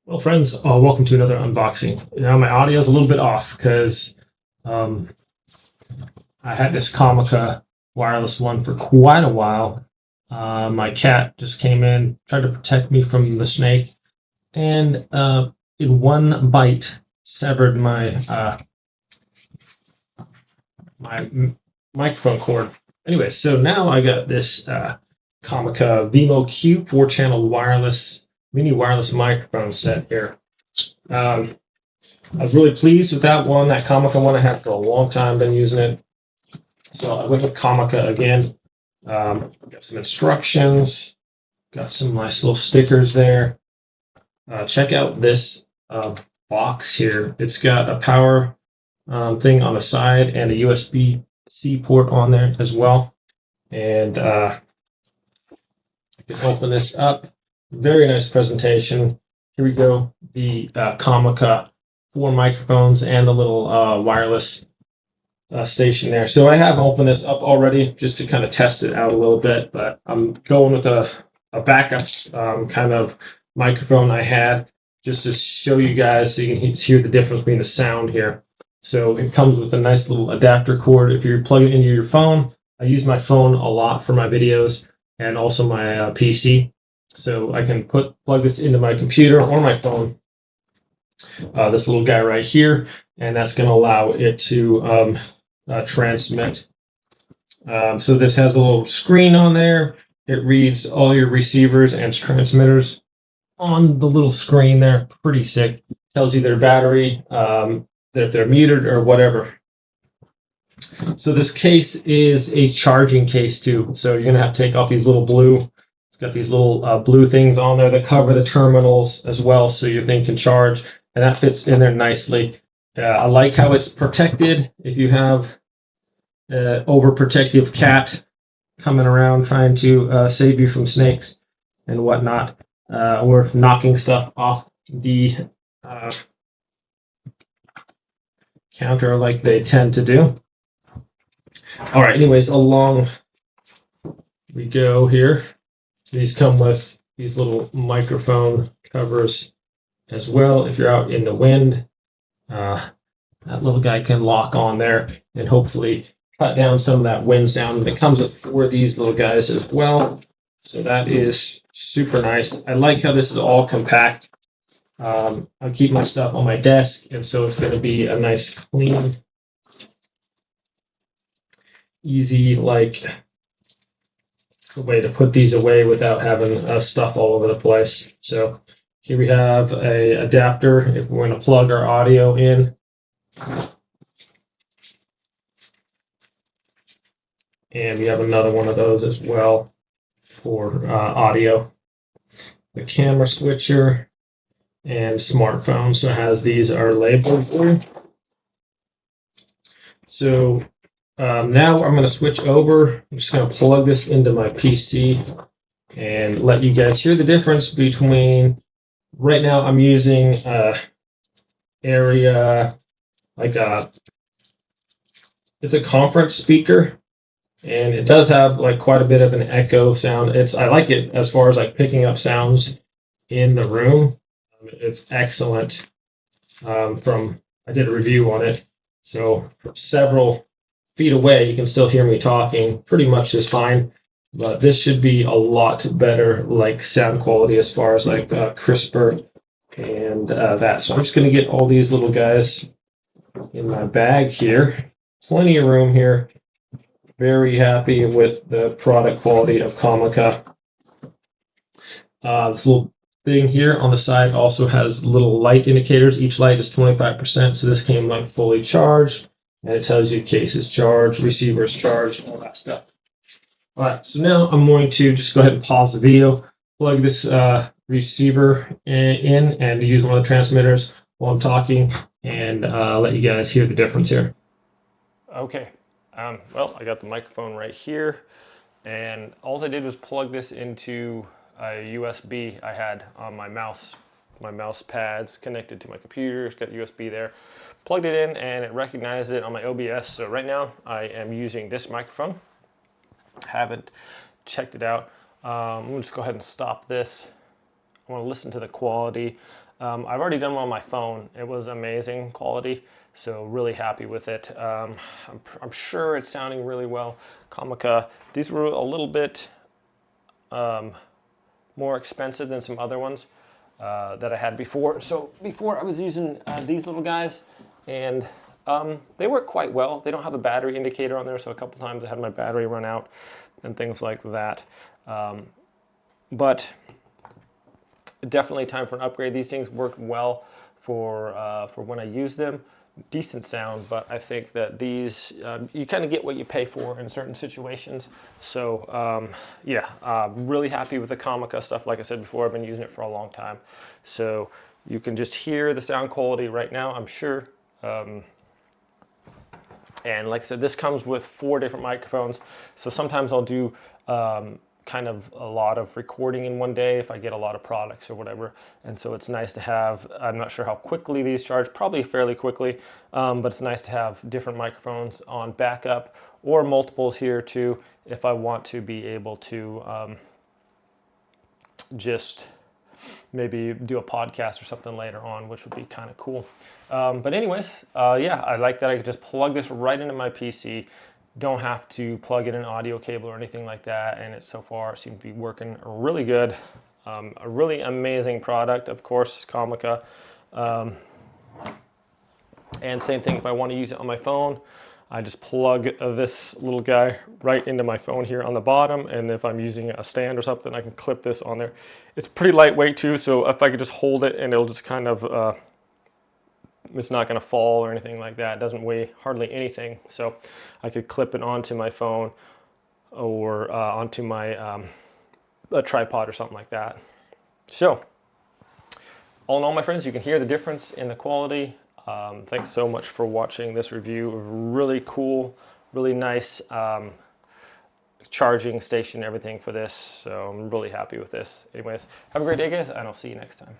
Well, friends, welcome to another unboxing. Now, my audio is a little bit off because um, I had this Comica wireless one for quite a while. My cat just came in, tried to protect me from the snake, and in one bite, severed my microphone cord. Anyway, so now I got this Comica Vimo Q 4-channel wireless mini wireless microphone set here. Um, I was really pleased with that one. That Comica one I had for a long time, been using it. So I went with Comica again. Got some instructions, got some nice little stickers there. Check out this box here. It's got a power thing on the side and a USB-C port on there as well. And I can open this up. Very nice presentation. Here we go. The Comica 4 microphones and the little wireless station there. So I have opened this up already just to kind of test it out a little bit, but I'm going with a backup kind of microphone I had just to show you guys so you can hear the difference between the sound here. So it comes with a nice little adapter cord. If you're plugging it into your phone, I use my phone a lot for my videos and also my PC. So I can plug this into my computer or my phone, this little guy right here, and that's going to allow it to transmit. So this has a little screen on there. It reads all your receivers and transmitters on the little screen there. Pretty sick. Tells you their battery, if they're muted or whatever. So this case is a charging case too. So you're gonna have to take off these little blue. It's got these little blue things on there that cover the terminals as well, so your thing can charge, and that fits in there nicely. I like how it's protected. If you have overprotective cat coming around trying to save you from snakes and whatnot, or knocking stuff off the counter like they tend to do. All right, anyways, along we go here. So these come with these little microphone covers as well. If you're out in the wind, that little guy can lock on there and hopefully cut down some of that wind sound. And it comes with 4 of these little guys as well. So that is super nice. I like how this is all compact. I'll keep my stuff on my desk, and so it's going to be a nice, clean, easy, like way to put these away without having stuff all over the place. So here we have a adapter if we're going to plug our audio in. And we have another one of those as well for audio. The camera switcher and smartphone. So it has these are labeled for you. So now I'm going to switch over. I'm just going to plug this into my PC and let you guys hear the difference between. Right now I'm using area like it's a conference speaker, and it does have like quite a bit of an echo sound. I like it as far as like picking up sounds in the room. It's excellent. I did a review on it, so from several feet away you can still hear me talking pretty much just fine. But this should be a lot better, like sound quality as far as like crisper and that. So I'm just going to get all these little guys in my bag here. Plenty of room here. Very happy with the product quality of Comica. This little thing here on the side also has little light indicators. Each light is 25%, so this came like fully charged, and it tells you case is charged, receiver is charged, all that stuff. All right, so now I'm going to just go ahead and pause the video, plug this receiver in, and use one of the transmitters while I'm talking, and let you guys hear the difference here. Okay, well, I got the microphone right here, and all I did was plug this into a USB I had on my mouse. My mouse pad's connected to my computer. It's got USB there. Plugged it in, and it recognized it on my OBS. So right now I am using this microphone. Haven't checked it out. We'll just go ahead and stop this. I want to listen to the quality. I've already done one on my phone. It was amazing quality, so really happy with it. I'm sure it's sounding really well. Comica, these were a little bit more expensive than some other ones that I had before. So before I was using these little guys, and they work quite well. They don't have a battery indicator on there, so a couple times I had my battery run out and things like that. But definitely time for an upgrade. These things worked well for when I used them. Decent sound, but I think that these, you kind of get what you pay for in certain situations. So yeah, really happy with the Comica stuff. Like I said before, I've been using it for a long time. So you can just hear the sound quality right now, I'm sure. And like I said, this comes with 4 different microphones. So sometimes I'll do kind of a lot of recording in one day if I get a lot of products or whatever. And so it's nice to have, I'm not sure how quickly these charge, probably fairly quickly, but it's nice to have different microphones on backup or multiples here too, if I want to be able to just maybe do a podcast or something later on, which would be kind of cool. But anyways, yeah, I like that I could just plug this right into my PC. Don't have to plug in an audio cable or anything like that, and it so far seems to be working really good. A really amazing product, of course, Comica. And same thing, if I want to use it on my phone, I just plug this little guy right into my phone here on the bottom, and if I'm using a stand or something, I can clip this on there. It's pretty lightweight too, so if I could just hold it and it'll just kind of, it's not going to fall or anything like that. It doesn't weigh hardly anything, so I could clip it onto my phone or onto my a tripod or something like that. So all in all, my friends, you can hear the difference in the quality. Thanks so much for watching this review. Really cool, really nice charging station, everything for this. So I'm really happy with this. Anyways, have a great day, guys, and I'll see you next time.